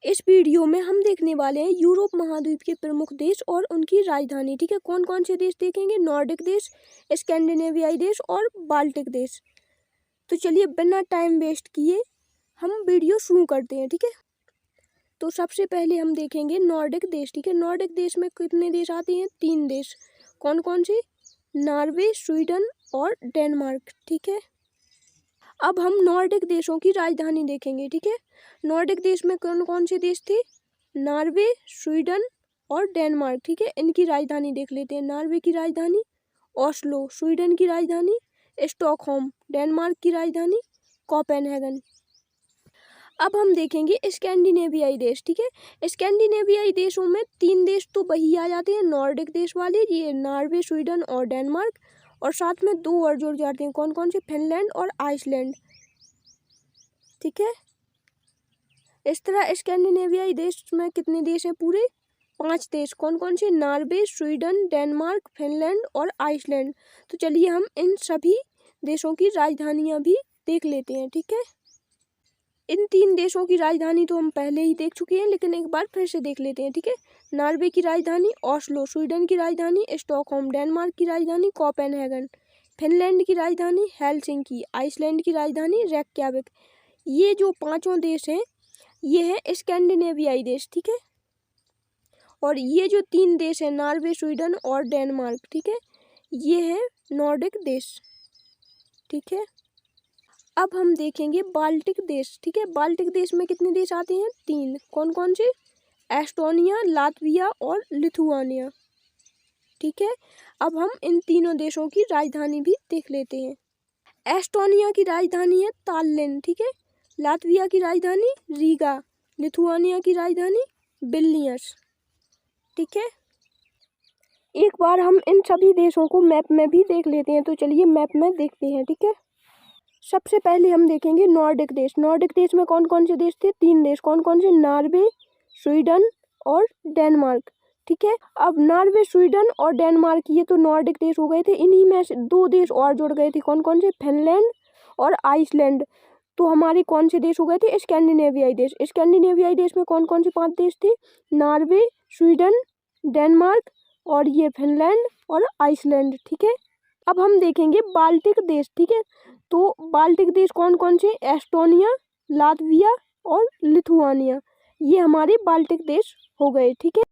इस वीडियो में हम देखने वाले हैं यूरोप महाद्वीप के प्रमुख देश और उनकी राजधानी। ठीक है, कौन कौन से देश देखेंगे? नॉर्डिक देश, स्कैंडिनेवियाई देश और बाल्टिक देश। तो चलिए बिना टाइम वेस्ट किए हम वीडियो शुरू करते हैं। ठीक है, तो सबसे पहले हम देखेंगे नॉर्डिक देश। ठीक है, नॉर्डिक देश में कितने देश आते हैं? 3 देश। कौन कौन से? नॉर्वे, स्वीडन और डेनमार्क। ठीक है, अब हम नॉर्डिक देशों की राजधानी देखेंगे। ठीक है, नॉर्डिक देश में कौन कौन से देश थे? नॉर्वे, स्वीडन और डेनमार्क। ठीक है, इनकी राजधानी देख लेते हैं। नॉर्वे की राजधानी ओस्लो, स्वीडन की राजधानी स्टॉकहोम, डेनमार्क की राजधानी कोपेनहेगन। अब हम देखेंगे स्कैंडिनेवियाई देश। ठीक है, स्कैंडिनेवियाई देशों में 3 देश तो वही आ जाते हैं नॉर्डिक देश वाले, ये नॉर्वे, स्वीडन और डेनमार्क, और साथ में 2 और जुड़ जाते हैं। कौन कौन से? फिनलैंड और आइसलैंड। ठीक है, इस तरह स्कैंडिनेवियाई देश में कितने देश हैं? पूरे 5 देश। कौन कौन से? नॉर्वे, स्वीडन, डेनमार्क, फिनलैंड और आइसलैंड। तो चलिए हम इन सभी देशों की राजधानियां भी देख लेते हैं। ठीक है, इन 3 देशों की राजधानी तो हम पहले ही देख चुके हैं, लेकिन एक बार फिर से देख लेते हैं। ठीक है, नॉर्वे की राजधानी ओस्लो, स्वीडन की राजधानी स्टॉकहोम, डेनमार्क की राजधानी कोपेनहेगन, फिनलैंड की राजधानी हेलसिंकी, आइसलैंड की राजधानी रेykjavik। ये जो 5 देश हैं ये है स्कैंडिनेवियाई देश। ठीक है, और ये जो 3 देश हैं नॉर्वे, स्वीडन और डेनमार्क, ठीक है, ये है नॉर्डिक देश। ठीक है, अब हम देखेंगे बाल्टिक देश। ठीक है, बाल्टिक देश में कितने देश आते हैं? 3। कौन कौन से? एस्टोनिया, लातविया और लिथुआनिया। ठीक है, अब हम इन तीनों देशों की राजधानी भी देख लेते हैं। एस्टोनिया की राजधानी है ताल्लिन। ठीक है, लातविया की राजधानी रीगा, लिथुआनिया की राजधानी विल्नियस। ठीक है, एक बार हम इन सभी देशों को मैप में भी देख लेते हैं। तो चलिए मैप में देखते हैं। ठीक है, सबसे पहले हम देखेंगे नॉर्डिक देश। नॉर्डिक देश में कौन कौन से देश थे? 3 देश। कौन कौन से? नॉर्वे, स्वीडन और डेनमार्क। ठीक है, अब नॉर्वे, स्वीडन और डेनमार्क ये तो नॉर्डिक देश हो गए थे। इन्हीं में से 2 देश और जुड़ गए थे। कौन कौन से? फिनलैंड और आइसलैंड। तो हमारे कौन से देश हो गए थे? स्कैंडिनेवियाई देश। स्कैंडिनेवियाई देश में कौन कौन से 5 देश थे? नॉर्वे, स्वीडन, डेनमार्क और ये फिनलैंड और आइसलैंड। ठीक है, अब हम देखेंगे बाल्टिक देश। ठीक है, तो बाल्टिक देश कौन कौन से? एस्टोनिया, लातविया और लिथुआनिया, ये हमारे बाल्टिक देश हो गए। ठीक है,